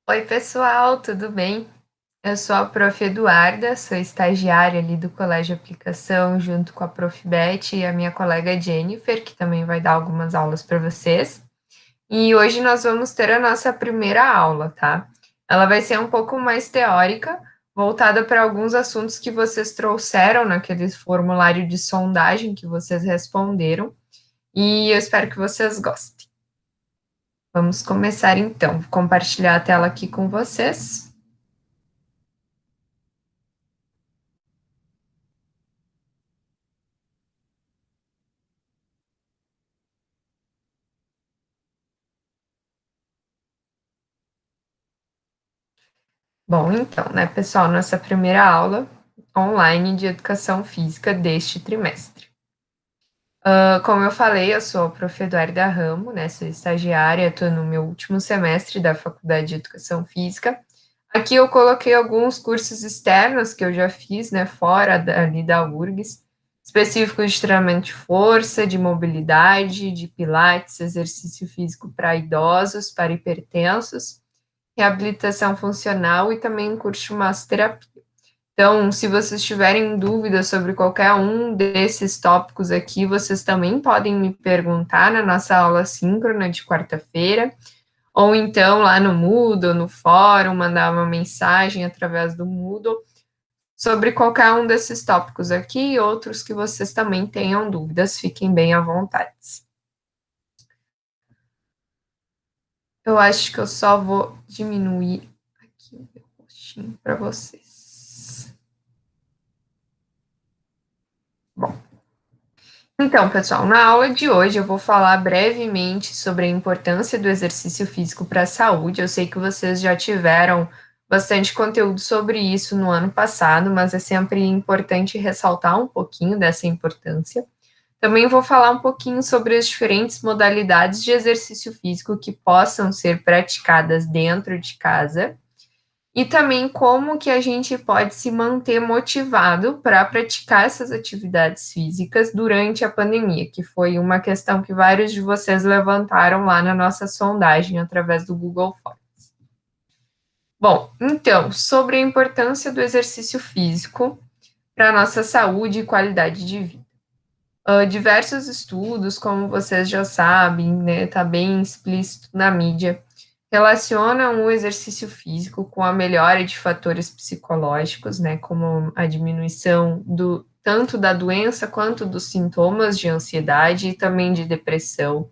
Oi, pessoal, tudo bem? Eu sou a Prof. Eduarda, sou estagiária ali do Colégio Aplicação, junto com a Prof. Beth e a minha colega Jennifer, que também vai dar algumas aulas para vocês. E hoje nós vamos ter a nossa primeira aula, tá? Ela vai ser um pouco mais teórica, voltada para alguns assuntos que vocês trouxeram naquele formulário de sondagem que vocês responderam, e eu espero que vocês gostem. Vamos começar então. Vou compartilhar a tela aqui com vocês. Bom, então, né, pessoal, nossa primeira aula online de educação física deste trimestre. Como eu falei, eu sou a Prof. Eduarda Ramo, né, sou estagiária, estou no meu último semestre da Faculdade de Educação Física. Aqui eu coloquei alguns cursos externos que eu já fiz, né, fora ali da URGS, específicos de treinamento de força, de mobilidade, de pilates, exercício físico para idosos, para hipertensos, reabilitação funcional e também um curso de massoterapia. Então, se vocês tiverem dúvidas sobre qualquer um desses tópicos aqui, vocês também podem me perguntar na nossa aula síncrona de quarta-feira, ou então lá no Moodle, no fórum, mandar uma mensagem através do Moodle sobre qualquer um desses tópicos aqui e outros que vocês também tenham dúvidas, fiquem bem à vontade. Eu acho que eu só vou diminuir aqui o meu rostinho para vocês. Bom, então, pessoal, na aula de hoje eu vou falar brevemente sobre a importância do exercício físico para a saúde. Eu sei que vocês já tiveram bastante conteúdo sobre isso no ano passado, mas é sempre importante ressaltar um pouquinho dessa importância. Também vou falar um pouquinho sobre as diferentes modalidades de exercício físico que possam ser praticadas dentro de casa e também como que a gente pode se manter motivado para praticar essas atividades físicas durante a pandemia, que foi uma questão que vários de vocês levantaram lá na nossa sondagem através do Google Forms. Bom, então, sobre a importância do exercício físico para a nossa saúde e qualidade de vida. Diversos estudos, como vocês já sabem, né, está bem explícito na mídia, relacionam o exercício físico com a melhora de fatores psicológicos, né, como a diminuição do tanto da doença quanto dos sintomas de ansiedade e também de depressão.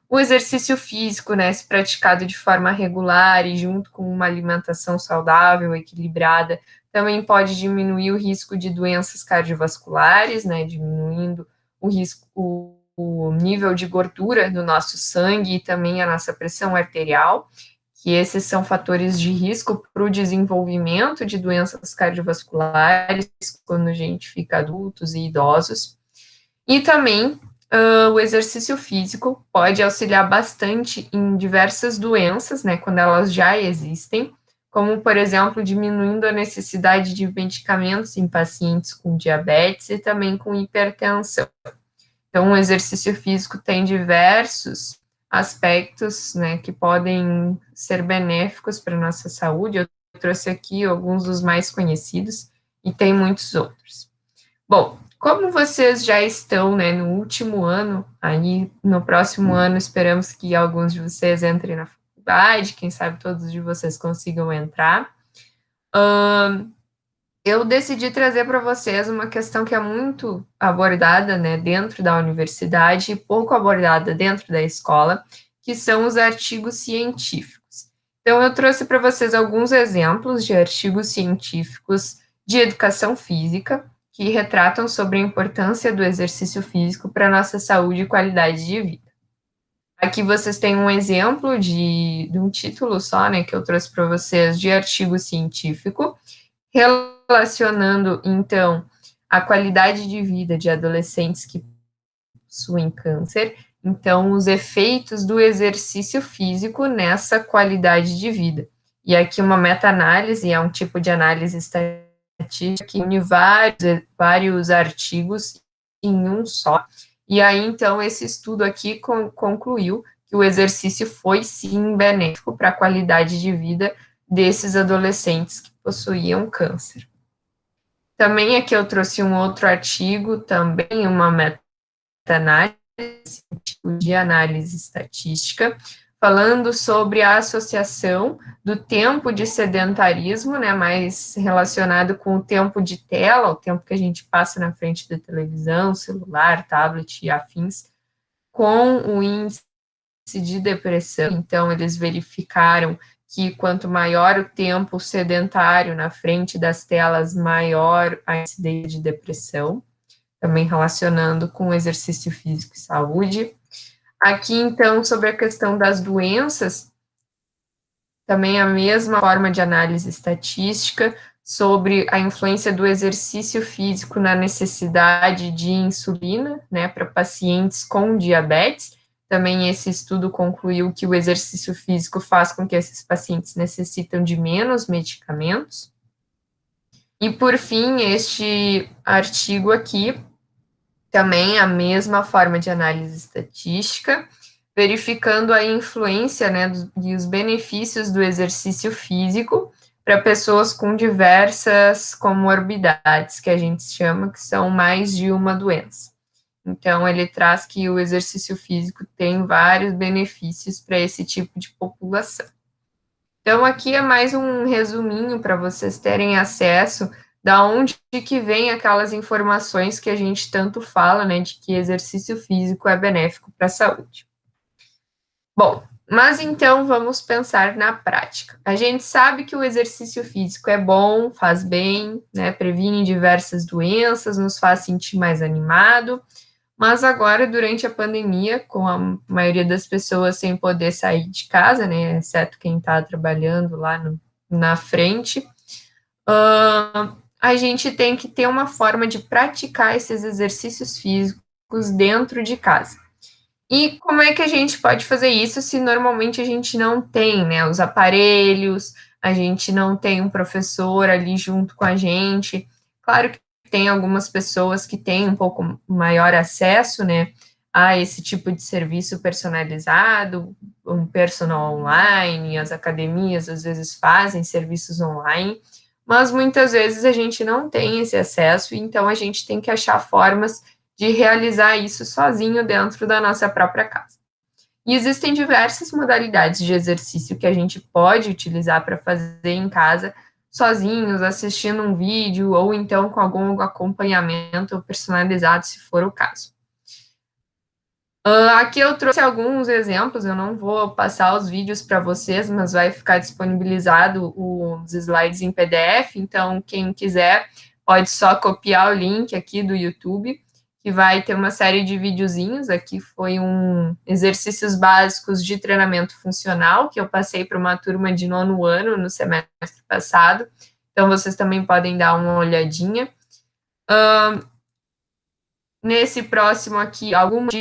O exercício físico, né, se praticado de forma regular e junto com uma alimentação saudável, equilibrada, também pode diminuir o risco de doenças cardiovasculares, né, diminuindo o risco, o nível de gordura do nosso sangue e também a nossa pressão arterial, que esses são fatores de risco para o desenvolvimento de doenças cardiovasculares quando a gente fica adultos e idosos. E também o exercício físico pode auxiliar bastante em diversas doenças, né, quando elas já existem, como, por exemplo, diminuindo a necessidade de medicamentos em pacientes com diabetes e também com hipertensão. Então, o exercício físico tem diversos aspectos, né, que podem ser benéficos para a nossa saúde. Eu trouxe aqui alguns dos mais conhecidos e tem muitos outros. Bom, como vocês já estão, né, no último ano, aí no próximo ano esperamos que alguns de vocês entrem na faculdade, quem sabe todos de vocês consigam entrar. Eu decidi trazer para vocês uma questão que é muito abordada, né, dentro da universidade e pouco abordada dentro da escola, que são os artigos científicos. Então, eu trouxe para vocês alguns exemplos de artigos científicos de educação física que retratam sobre a importância do exercício físico para a nossa saúde e qualidade de vida. Aqui vocês têm um exemplo de um título só, né, que eu trouxe para vocês de artigo científico, relacionando, então, a qualidade de vida de adolescentes que possuem câncer, então, os efeitos do exercício físico nessa qualidade de vida. E aqui uma meta-análise, é um tipo de análise estatística que une vários artigos em um só. E aí, então, esse estudo aqui concluiu que o exercício foi sim benéfico para a qualidade de vida desses adolescentes que possuíam câncer. Também aqui eu trouxe um outro artigo, também uma meta-análise de análise estatística, falando sobre a associação do tempo de sedentarismo, né, mais relacionado com o tempo de tela, o tempo que a gente passa na frente da televisão, celular, tablet e afins, com o índice de depressão. Então, eles verificaram que quanto maior o tempo sedentário na frente das telas, maior a incidência de depressão, também relacionando com exercício físico e saúde. Aqui, então, sobre a questão das doenças, também a mesma forma de análise estatística sobre a influência do exercício físico na necessidade de insulina, né, para pacientes com diabetes. Também esse estudo concluiu que o exercício físico faz com que esses pacientes necessitam de menos medicamentos. E, por fim, este artigo aqui, também a mesma forma de análise estatística, verificando a influência, né, e os benefícios do exercício físico para pessoas com diversas comorbidades, que a gente chama, que são mais de uma doença. Então, ele traz que o exercício físico tem vários benefícios para esse tipo de população. Então, aqui é mais um resuminho para vocês terem acesso da onde que vem aquelas informações que a gente tanto fala, né, de que exercício físico é benéfico para a saúde. Bom, mas então vamos pensar na prática. A gente sabe que o exercício físico é bom, faz bem, né, previne diversas doenças, nos faz sentir mais animado, mas agora, durante a pandemia, com a maioria das pessoas sem poder sair de casa, né, exceto quem está trabalhando lá na frente, a gente tem que ter uma forma de praticar esses exercícios físicos dentro de casa. E como é que a gente pode fazer isso se normalmente a gente não tem, né, os aparelhos, a gente não tem um professor ali junto com a gente? Claro que tem algumas pessoas que têm um pouco maior acesso, né, a esse tipo de serviço personalizado, um personal online, as academias às vezes fazem serviços online, mas muitas vezes a gente não tem esse acesso, então a gente tem que achar formas de realizar isso sozinho dentro da nossa própria casa. E existem diversas modalidades de exercício que a gente pode utilizar para fazer em casa, sozinhos, assistindo um vídeo, ou então com algum acompanhamento personalizado, se for o caso. Aqui eu trouxe alguns exemplos, eu não vou passar os vídeos para vocês, mas vai ficar disponibilizado os slides em PDF, então quem quiser pode só copiar o link aqui do YouTube, que vai ter uma série de videozinhos. Aqui foi exercícios básicos de treinamento funcional, que eu passei para uma turma de 9º ano no semestre passado, então vocês também podem dar uma olhadinha. Nesse próximo aqui, algumas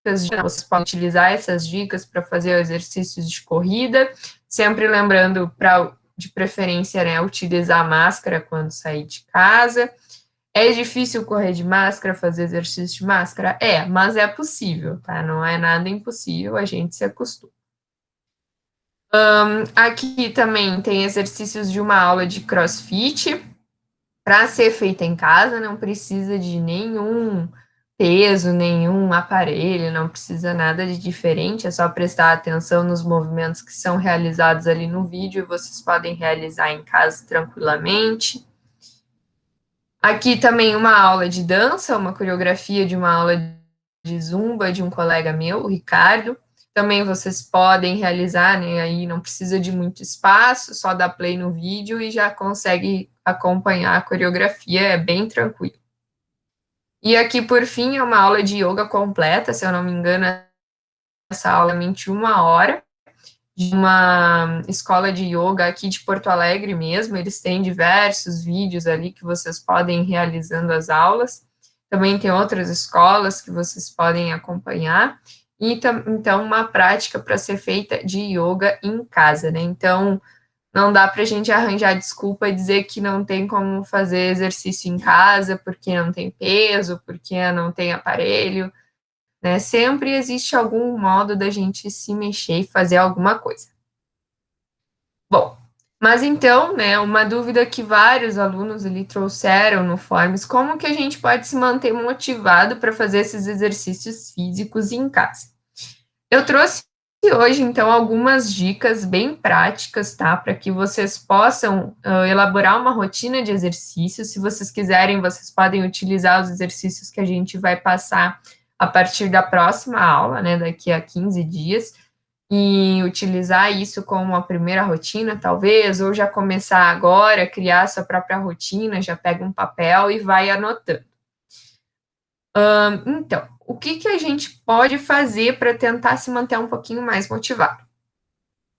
vocês podem utilizar essas dicas para fazer exercícios de corrida, sempre lembrando, de preferência, né, utilizar máscara quando sair de casa. É difícil correr de máscara, fazer exercício de máscara? É, mas é possível, tá? Não é nada impossível, a gente se acostuma. Aqui também tem exercícios de uma aula de CrossFit, para ser feita em casa, não precisa de nenhum peso, nenhum aparelho, não precisa nada de diferente, é só prestar atenção nos movimentos que são realizados ali no vídeo e vocês podem realizar em casa tranquilamente. Aqui também uma aula de dança, uma coreografia de uma aula de zumba de um colega meu, o Ricardo. Também vocês podem realizar, né, aí não precisa de muito espaço, só dá play no vídeo e já consegue acompanhar a coreografia, é bem tranquilo. E aqui, por fim, é uma aula de yoga completa, se eu não me engano, essa aula é 21 hora, de uma escola de yoga aqui de Porto Alegre mesmo, eles têm diversos vídeos ali que vocês podem ir realizando as aulas, também tem outras escolas que vocês podem acompanhar, e então uma prática para ser feita de yoga em casa, né, então não dá para a gente arranjar desculpa e dizer que não tem como fazer exercício em casa porque não tem peso, porque não tem aparelho. né? Sempre existe algum modo da gente se mexer e fazer alguma coisa. Bom, mas então, né, uma dúvida que vários alunos ali trouxeram no Forms, como que a gente pode se manter motivado para fazer esses exercícios físicos em casa? Eu trouxe hoje, então, algumas dicas bem práticas, tá? Para que vocês possam elaborar uma rotina de exercícios. Se vocês quiserem, vocês podem utilizar os exercícios que a gente vai passar a partir da próxima aula, né? Daqui a 15 dias. E utilizar isso como uma primeira rotina, talvez, ou já começar agora, criar sua própria rotina, já pega um papel e vai anotando. Então, o que a gente pode fazer para tentar se manter um pouquinho mais motivado?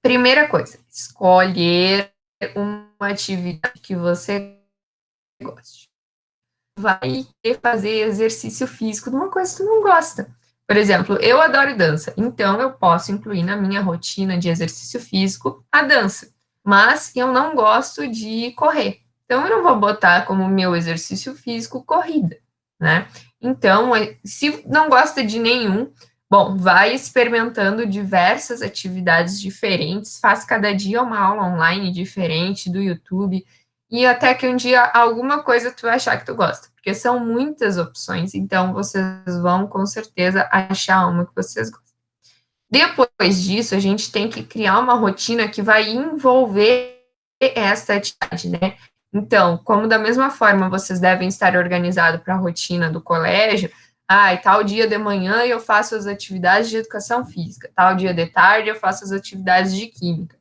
Primeira coisa, escolher uma atividade que você goste. Vai fazer exercício físico de uma coisa que tu não gosta. Por exemplo, eu adoro dança, então eu posso incluir na minha rotina de exercício físico a dança, mas eu não gosto de correr, então eu não vou botar como meu exercício físico corrida, né? Então, se não gosta de nenhum, bom, vai experimentando diversas atividades diferentes, faz cada dia uma aula online diferente do YouTube, e até que um dia alguma coisa tu vai achar que tu gosta, porque são muitas opções, então vocês vão com certeza achar uma que vocês gostam. Depois disso, a gente tem que criar uma rotina que vai envolver essa atividade, né? Então, como da mesma forma vocês devem estar organizados para a rotina do colégio, e tal dia de manhã eu faço as atividades de educação física, tal dia de tarde eu faço as atividades de química.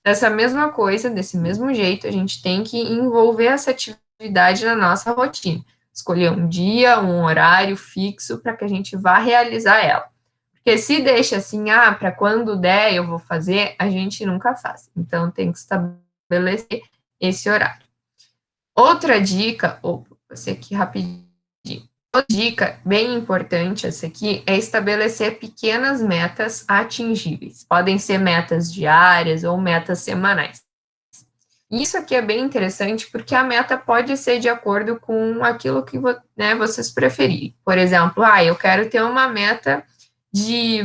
Dessa mesma coisa, desse mesmo jeito, a gente tem que envolver essa atividade na nossa rotina. Escolher um dia, um horário fixo para que a gente vá realizar ela. Porque se deixa assim, para quando der eu vou fazer, a gente nunca faz. Então tem que estabelecer esse horário. Outra dica, você aqui rapidinho. Outra dica bem importante, essa aqui, é estabelecer pequenas metas atingíveis. Podem ser metas diárias ou metas semanais. Isso aqui é bem interessante porque a meta pode ser de acordo com aquilo que vocês preferirem. Por exemplo, eu quero ter uma meta de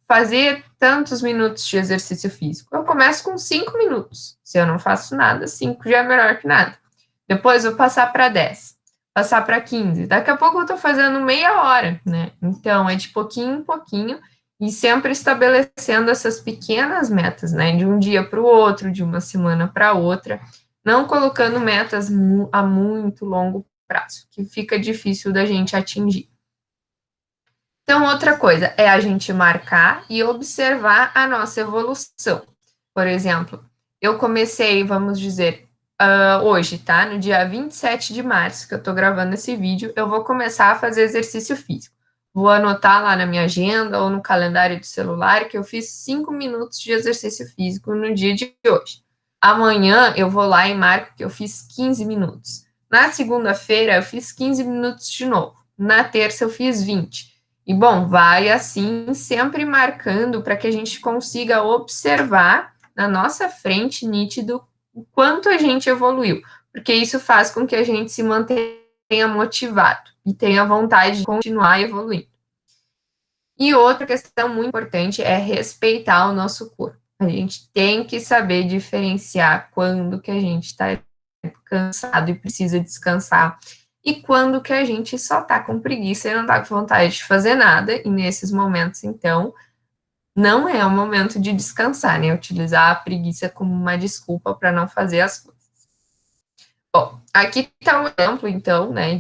fazer tantos minutos de exercício físico. Eu começo com 5 minutos. Se eu não faço nada, 5 já é melhor que nada. Depois vou passar para 10, passar para 15. Daqui a pouco eu estou fazendo meia hora, né? Então é de pouquinho em pouquinho e sempre estabelecendo essas pequenas metas, né? De um dia para o outro, de uma semana para outra, não colocando metas a muito longo prazo, que fica difícil da gente atingir. Então, outra coisa é a gente marcar e observar a nossa evolução. Por exemplo, eu comecei, vamos dizer, hoje, tá? No dia 27 de março, que eu tô gravando esse vídeo, eu vou começar a fazer exercício físico. Vou anotar lá na minha agenda ou no calendário do celular que eu fiz 5 minutos de exercício físico no dia de hoje. Amanhã eu vou lá e marco que eu fiz 15 minutos. Na segunda-feira eu fiz 15 minutos de novo. Na terça eu fiz 20. E, bom, vai assim, sempre marcando para que a gente consiga observar na nossa frente nítido o quanto a gente evoluiu, porque isso faz com que a gente se mantenha motivado e tenha vontade de continuar evoluindo. E outra questão muito importante é respeitar o nosso corpo. A gente tem que saber diferenciar quando que a gente está cansado e precisa descansar e quando que a gente só tá com preguiça e não tá com vontade de fazer nada, e nesses momentos, então, não é o momento de descansar, né? Utilizar a preguiça como uma desculpa para não fazer as coisas. Bom, aqui está um exemplo, então, né,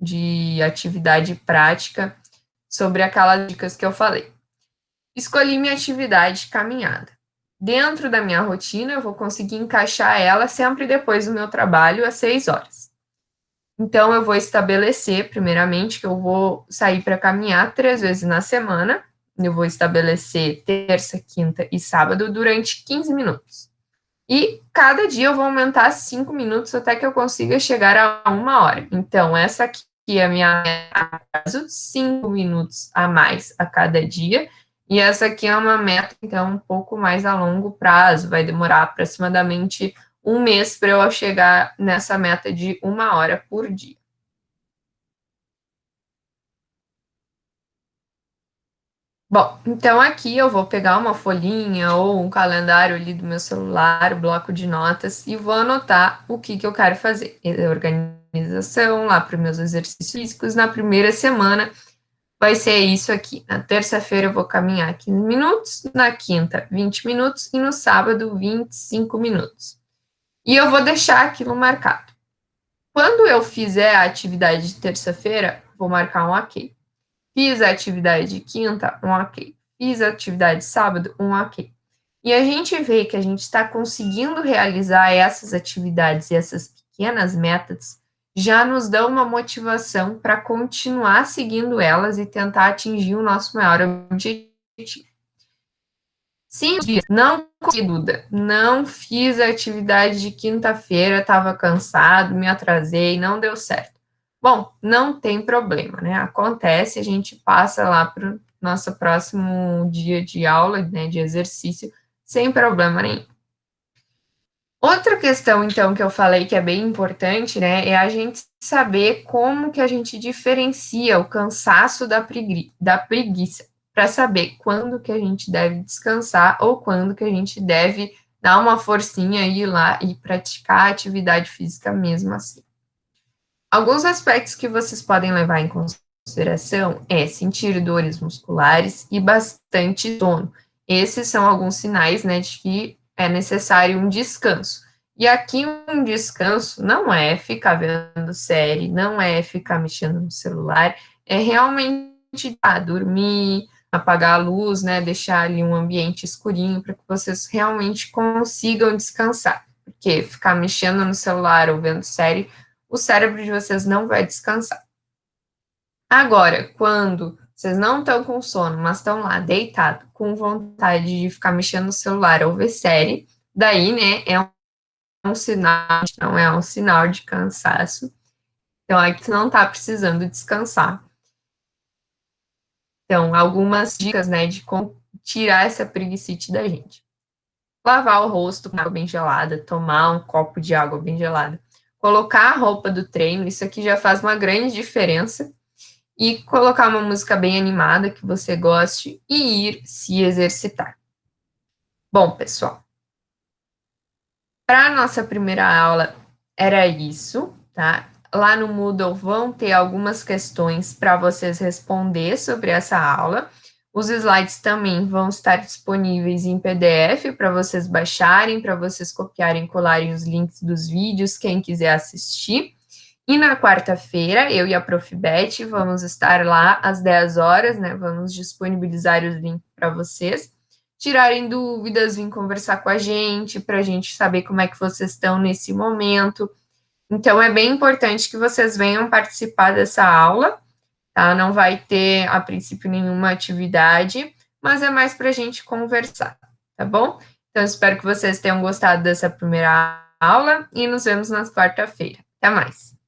de atividade prática sobre aquelas dicas que eu falei. Escolhi minha atividade caminhada. Dentro da minha rotina, eu vou conseguir encaixar ela sempre depois do meu trabalho, às 6 horas. Então, eu vou estabelecer, primeiramente, que eu vou sair para caminhar 3 vezes na semana. Eu vou estabelecer terça, quinta e sábado durante 15 minutos. E cada dia eu vou aumentar 5 minutos até que eu consiga chegar a 1 hora. Então, essa aqui é a minha meta, 5 minutos a mais a cada dia. E essa aqui é uma meta, então, um pouco mais a longo prazo. Vai demorar aproximadamente 1 mês para eu chegar nessa meta de 1 hora por dia. Bom, então aqui eu vou pegar uma folhinha ou um calendário ali do meu celular, um bloco de notas, e vou anotar o que eu quero fazer. Organização lá para os meus exercícios físicos. Na primeira semana vai ser isso aqui. Na terça-feira eu vou caminhar 15 minutos, na quinta 20 minutos e no sábado 25 minutos. E eu vou deixar aquilo marcado. Quando eu fizer a atividade de terça-feira, vou marcar um ok. Fiz a atividade de quinta, um ok. Fiz a atividade de sábado, um ok. E a gente vê que a gente está conseguindo realizar essas atividades e essas pequenas metas já nos dão uma motivação para continuar seguindo elas e tentar atingir o nosso maior objetivo. Sim, não consegui, Duda, não fiz a atividade de quinta-feira, estava cansado, me atrasei, não deu certo. Bom, não tem problema, né? Acontece, a gente passa lá para o nosso próximo dia de aula, né, de exercício, sem problema nenhum. Outra questão, então, que eu falei que é bem importante, né, é a gente saber como que a gente diferencia o cansaço da preguiça, para saber quando que a gente deve descansar ou quando que a gente deve dar uma forcinha e ir lá e praticar a atividade física mesmo assim. Alguns aspectos que vocês podem levar em consideração é sentir dores musculares e bastante sono. Esses são alguns sinais, né, de que é necessário um descanso. E aqui um descanso não é ficar vendo série, não é ficar mexendo no celular, é realmente dormir, apagar a luz, né, deixar ali um ambiente escurinho para que vocês realmente consigam descansar. Porque ficar mexendo no celular ou vendo série, o cérebro de vocês não vai descansar. Agora, quando vocês não estão com sono, mas estão lá deitado, com vontade de ficar mexendo no celular ou ver série, daí, né, é um sinal, não é um sinal de cansaço. Então, aqui tu não está precisando descansar. Então, algumas dicas, né, de como tirar essa preguicite da gente. Lavar o rosto com água bem gelada, tomar um copo de água bem gelada, colocar a roupa do treino, isso aqui já faz uma grande diferença, e colocar uma música bem animada que você goste e ir se exercitar. Bom, pessoal, para a nossa primeira aula era isso, tá? Lá no Moodle vão ter algumas questões para vocês responder sobre essa aula. Os slides também vão estar disponíveis em PDF para vocês baixarem, para vocês copiarem e colarem os links dos vídeos, quem quiser assistir. E na quarta-feira, eu e a Prof. Beth vamos estar lá às 10 horas, né? Vamos disponibilizar os links para vocês tirarem dúvidas, vir conversar com a gente, para a gente saber como é que vocês estão nesse momento. Então, é bem importante que vocês venham participar dessa aula, tá? Não vai ter, a princípio, nenhuma atividade, mas é mais para a gente conversar, tá bom? Então, espero que vocês tenham gostado dessa primeira aula e nos vemos na quarta-feira. Até mais!